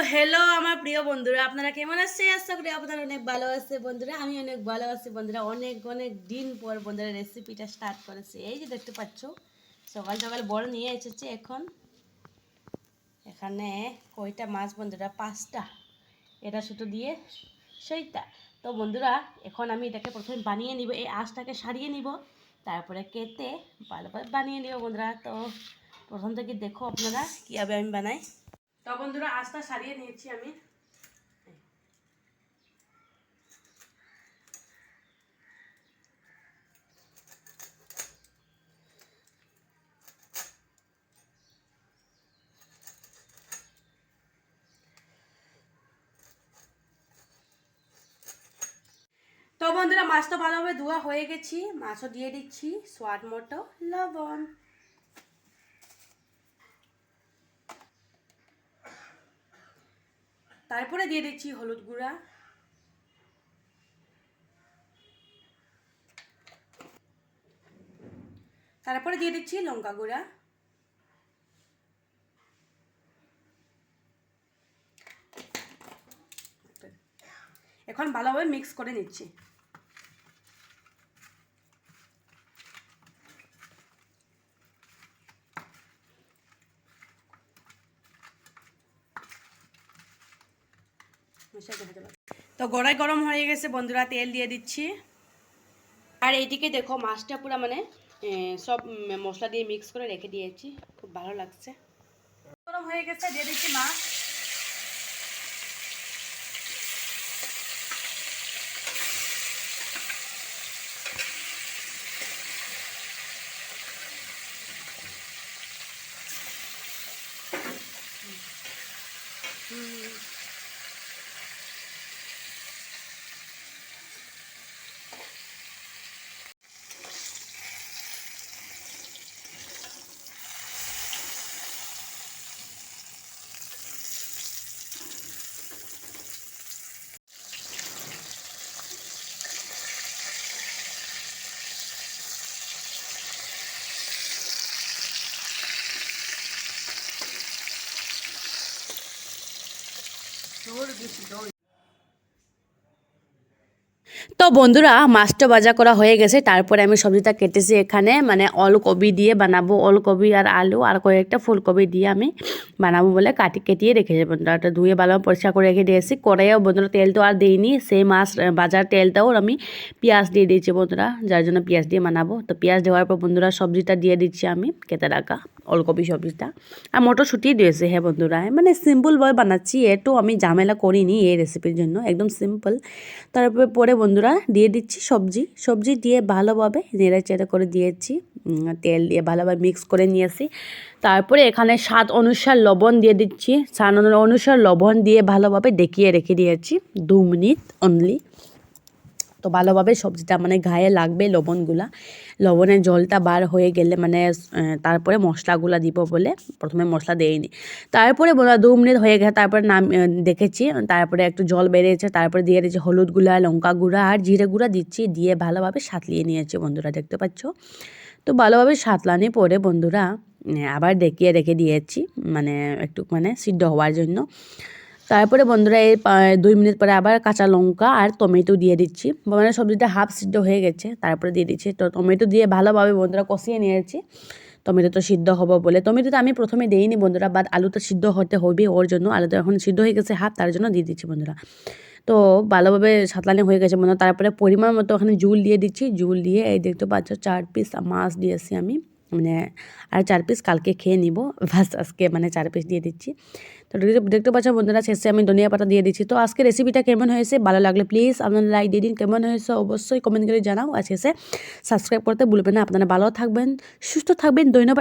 Hello আমার প্রিয় বন্ধুরা, আপনারা কেমন আছে? আশা করি আপনারা অনেক ভালো আছে বন্ধুরা। আমি অনেক ভালো আছি বন্ধুরা। অনেক অনেক দিন পর বন্ধুরা রেসিপিটা স্টার্ট করেছি। এই যে দেখতে পাচ্ছ, সকাল সকাল বড় নিয়ে এসেছে। এখানে কয়টা মাছ বন্ধুরা? 5টা। এটা শুধু দিয়ে সেইটা। তো বন্ধুরা, এখন আমি এটাকে প্রথমে বানিয়ে নিব। এই আঁশটাকে সারিয়ে নিব, তারপরে কেটে ভালোভাবে বানিয়ে নিব বন্ধুরা। তো প্রথম থেকে দেখো আপনারা কীভাবে আমি বানাই। তো বন্ধুরা, আঁশটা সারিয়ে নিয়েছি আমি। তো বন্ধুরা, মাছটা ভালোভাবে ধোয়া হয়ে গেছি। মাছও দিয়ে দিচ্ছি স্বাদ মতো লবণ। তারপরে দিয়ে দিচ্ছি হলুদ গুঁড়া, তারপরে দিয়ে দিচ্ছি লঙ্কা গুঁড়া, এখন ভালোভাবে মিক্স করে নিচ্ছি। তো কড়াই গরম হয়ে গেছে বন্ধুরা, তেল দিয়ে দিচ্ছি। আর এইদিকে দেখো, মাছটা পুরো সব মশলা দিয়ে মিক্স করে রেখে দিয়েছি। খুব ভালো লাগছে। গরম হয়ে গেছে, দিয়ে দিচ্ছি মাছ। তো বন্ধুরা, মাছটা ভাজা করা হয়ে গেছে। তারপরে আমি সবজিটা কেটেছি। এখানে ওলকপি দিয়ে বানাবো। ওলকপি আর আলু আর কয়েকটা ফুলকপি দিয়ে আমি বানাবো বলে কেটিয়ে রেখেছি বন্ধুরা। ওটা ধুয়ে ভালোভাবে পরিষ্কার করে রেখে দিয়েছি। কড়াইও বন্ধুরা তেল তো আর দিইনি, সেই মাছ ভাজার তেলটাও আমি পেঁয়াজ দিয়ে দিয়েছি বন্ধুরা, যার জন্য পেঁয়াজ দিয়ে বানাবো। তো পেঁয়াজ দেওয়ার পর বন্ধুরা সবজিটা দিয়ে দিচ্ছি আমি, কেটে রাখা ওলকপি সবজিটা। আর মটরশুঁটি দিয়েছে। হ্যাঁ বন্ধুরা, সিম্পলভাবে বানাচ্ছি, একটু আমি ঝামেলা করিনি এই রেসিপির জন্য, একদম সিম্পল। তারপরে বন্ধুরা দিয়ে দিচ্ছি সবজি দিয়ে ভালোভাবে নেড়েচেড়ে করে দিয়েছি। তেল দিয়ে ভালোভাবে মিক্স করে নিয়েছি। তারপরে এখানে স্বাদ অনুসার লবণ দিয়ে দিচ্ছি। স্বাদ অনুসার লবণ দিয়ে ভালোভাবে ডেকিয়ে রেখে দিয়েছি 2 মিনিট অনলি। তো ভালোভাবে সবজিটা গায়ে লাগবে লবণের জলটা বার হয়ে গেলে তারপরে মশলাগুলা দিব বলে প্রথমে মশলা দেইনি। তারপরে 2 মিনিট হয়ে গেছে, তারপরে দেখেছি, তারপরে একটু জল বেরিয়েছে। তারপরে দিয়ে দিয়েছি হলুদ গুঁড়া, লঙ্কা গুঁড়া আর জিরে গুঁড়া দিচ্ছি। দিয়ে ভালোভাবে সাঁতলিয়ে নিয়েছি বন্ধুরা, দেখতে পাচ্ছ। তো ভালোভাবে সাঁতলানি পরে বন্ধুরা আবার ডেকিয়ে রেখে দিয়েছি, একটু সিদ্ধ হওয়ার জন্য। তারপরে বন্ধুরা এই 2 মিনিট পরে আবার কাঁচা লঙ্কা আর টমেটো দিয়ে দিচ্ছি। সবজিটা হাফ সিদ্ধ হয়ে গেছে, তারপরে দিয়ে দিচ্ছি। তো টমেটো দিয়ে ভালোভাবে বন্ধুরা কষিয়ে নিয়েছি। টমেটো তো সিদ্ধ হবো বলে টমেটোটা আমি প্রথমে দিইনি বন্ধুরা, বাট আলুটা সিদ্ধ হতে হবে, ওর জন্য আলুটা এখন সিদ্ধ হয়ে গেছে হাফ, তার জন্য দিয়ে দিচ্ছি বন্ধুরা। তো ভালোভাবে সাঁতলানি হয়ে গেছে বন্ধুরা। তারপরে পরিমাণ মতো ওখানে জুল দিয়ে দিচ্ছি। জুল দিয়ে এই দেখতে পাচ্ছ 4 পিস মাছ দিয়েছি আমি, আর 4 পিস কালকে খেয়ে নিব, বাস আজকে 4 পিস দিয়ে দিচ্ছি। তো দেখতে পাচ্ছ বন্ধুরা, শেষে আমি ধনিয়া পাতা দিয়ে দিচ্ছি। তো আজকে রেসিপিটা কেমন হয়েছে, ভালো লাগলে প্লিজ আপনারা লাইক দিয়ে দিন। কেমন হয়েছে অবশ্যই কমেন্ট করে জানাও। আর শেষে সাবস্ক্রাইব করতে ভুলবেন না। আপনারা ভালো থাকবেন, সুস্থ থাকবেন। ধন্যবাদ।